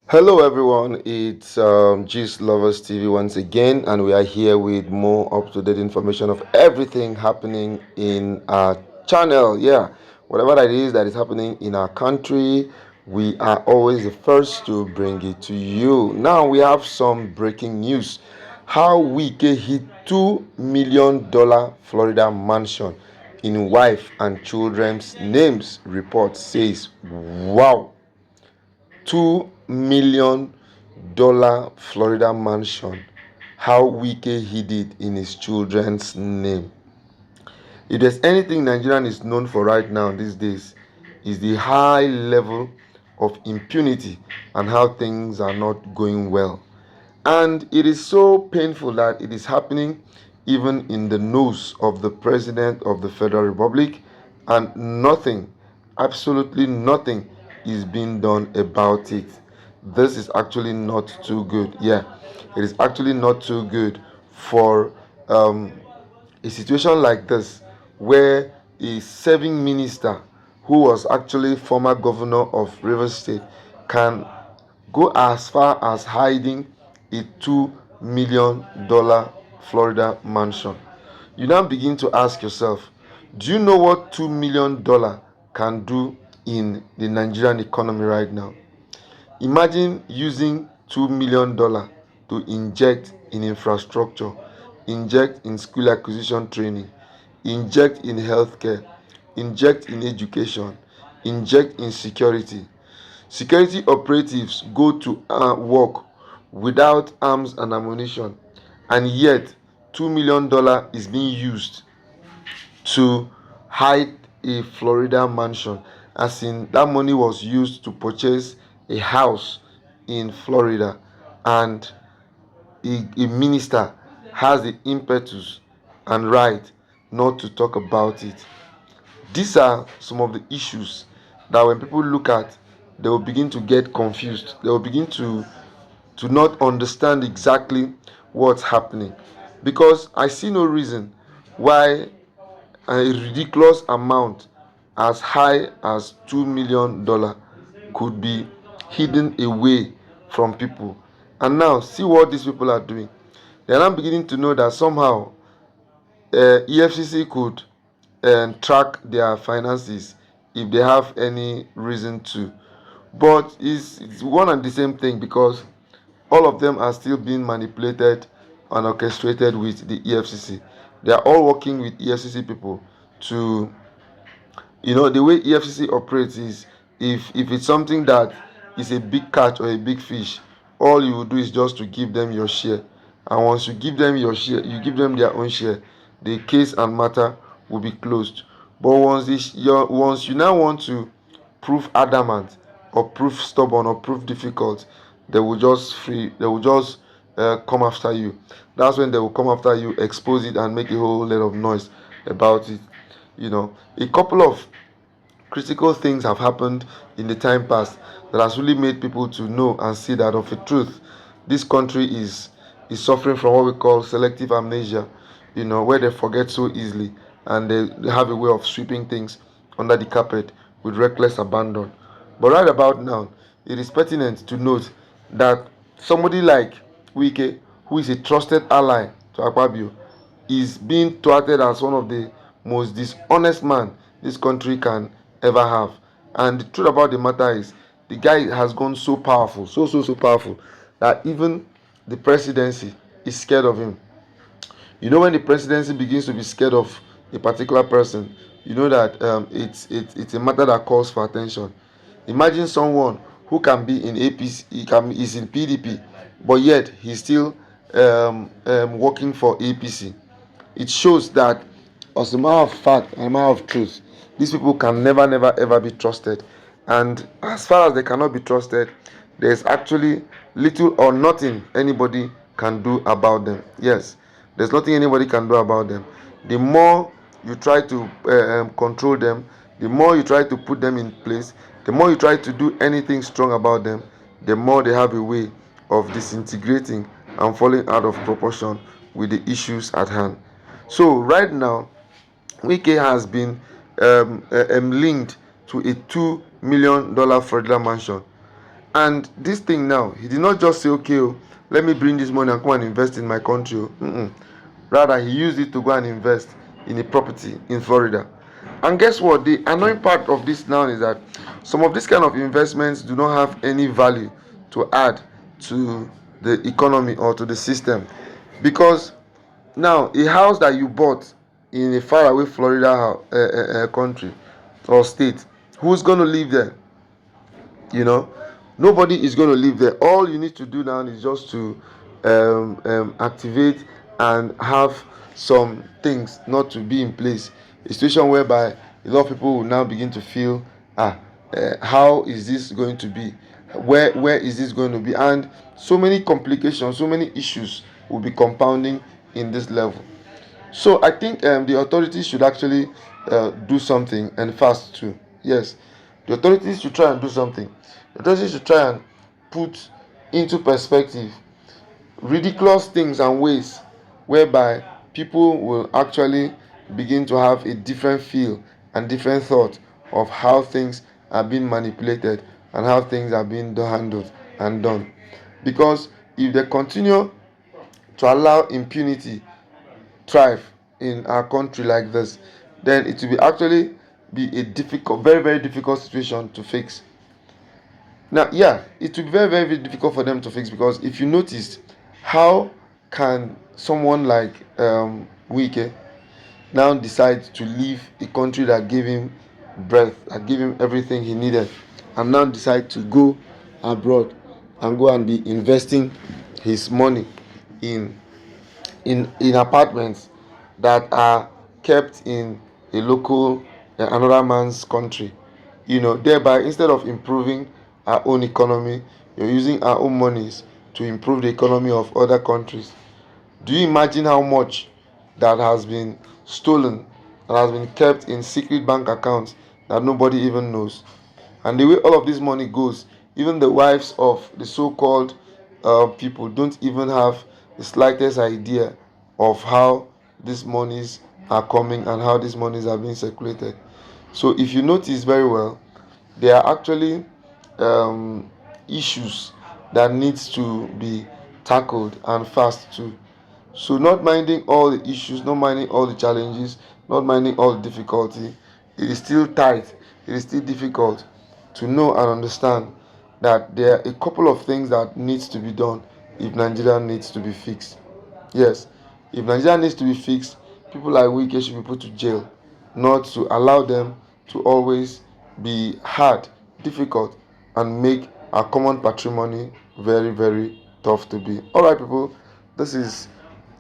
Hello everyone, it's Gist Lovers TV once again, and we are here with more up-to-date information of everything happening in our channel. Yeah, whatever that is happening in our country, we are always the first to bring it to you. Now we have some breaking news. How Wike hit $2 million Florida mansion in wife and children's names, report says. Wow. $2 million Florida mansion. How Wike hid it in his children's name. If there's anything Nigerian is known for right now these days, is the high level of impunity and how things are not going well. And it is so painful that it is happening even in the nose of the President of the Federal Republic, and nothing, absolutely nothing, is being done about it. This is actually not too good. Yeah, it is actually not too good for a situation like this, where a serving minister who was actually former governor of Rivers State can go as far as hiding a $2 million Florida mansion. You now begin to ask yourself, do you know what $2 million can do in the Nigerian economy right now? Imagine using $2 million to inject in infrastructure, inject in skill acquisition training, inject in healthcare, inject in education, inject in security. Security operatives go to work without arms and ammunition, and yet $2 million is being used to hide a Florida mansion. As in, that money was used to purchase a house in Florida, and a minister has the impetus and right not to talk about it. These are some of the issues that when people look at, they will begin to get confused. They will begin to not understand exactly what's happening, because I see no reason why a ridiculous amount as high as $2 million could be hidden away from people. And now see what these people are doing. They are now beginning to know that somehow EFCC could track their finances if they have any reason to. But it's one and the same thing, because all of them are still being manipulated and orchestrated with the EFCC. They are all working with EFCC people to, the way EFCC operates is, if it's something that is a big catch or a big fish, all you will do is just to give them your share. And once you give them your share, you give them their own share, the case and matter will be closed. But once you now want to prove adamant, or prove stubborn, or prove difficult, they will just come after you. That's when they will come after you, expose it, and make a whole lot of noise about it. A couple of critical things have happened in the time past that has really made people to know and see that, of a truth, this country is suffering from what we call selective amnesia, where they forget so easily, and they have a way of sweeping things under the carpet with reckless abandon. But right about now, it is pertinent to note that somebody like Wike, who is a trusted ally to Akpabio, is being touted as one of the most dishonest man this country can ever have. And the truth about the matter is, the guy has gone so powerful, so powerful, that even the presidency is scared of him. When the presidency begins to be scared of a particular person, you know that it's a matter that calls for attention. Imagine someone who can be in APC, is in PDP, but yet he's still working for APC. It shows that, as a matter of fact, a matter of truth, these people can never ever be trusted. And as far as they cannot be trusted, there's actually little or nothing anybody can do about them. Yes, there's nothing anybody can do about them. The more you try to control them, the more you try to put them in place, the more you try to do anything strong about them, the more they have a way of disintegrating and falling out of proportion with the issues at hand. So right now, Wike has been linked to a $2 million Florida mansion. And this thing now, he did not just say, okay, oh, let me bring this money and come and invest in my country. Rather, he used it to go and invest in a property in Florida. And guess what? The annoying part of this now is that some of these kind of investments do not have any value to add to the economy or to the system. Because now, a house that you bought in a faraway Florida country or state, who's going to live there? Nobody is going to live there. All you need to do now is just to activate and have some things not to be in place. A situation whereby a lot of people will now begin to feel, how is this going to be? Where is this going to be? And so many complications, so many issues will be compounding in this level. So I think the authorities should actually do something, and fast too. Yes, the authorities should try and do something. The authorities should try and put into perspective ridiculous things and ways whereby people will actually begin to have a different feel and different thought of how things are being manipulated and how things are being handled and done. Because if they continue to allow impunity thrive in our country like this, then it will be a difficult, very, very difficult situation to fix. Now, yeah, it will be very, very, very difficult for them to fix, because if you notice, how can someone like Wike now decide to leave a country that gave him breath, that gave him everything he needed, and now decide to go abroad and go and be investing his money in apartments that are kept in a local another man's country, thereby, instead of improving our own economy, you're using our own monies to improve the economy of other countries. Do you imagine how much that has been stolen, that has been kept in secret bank accounts that nobody even knows? And the way all of this money goes, even the wives of the so-called people don't even have the slightest idea of how these monies are coming and how these monies are being circulated. So if you notice very well, there are actually issues that needs to be tackled, and fast too. So not minding all the issues, not minding all the challenges, not minding all the difficulty, it is still tight, it is still difficult to know and understand that there are a couple of things that needs to be done if Nigeria needs to be fixed. Yes, if Nigeria needs to be fixed, people like Wike should be put to jail, not to allow them to always be hard, difficult, and make our common patrimony very, very tough to be. Alright, people, this is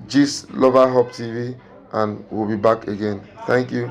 Gist Lover Hub TV, and we'll be back again. Thank you.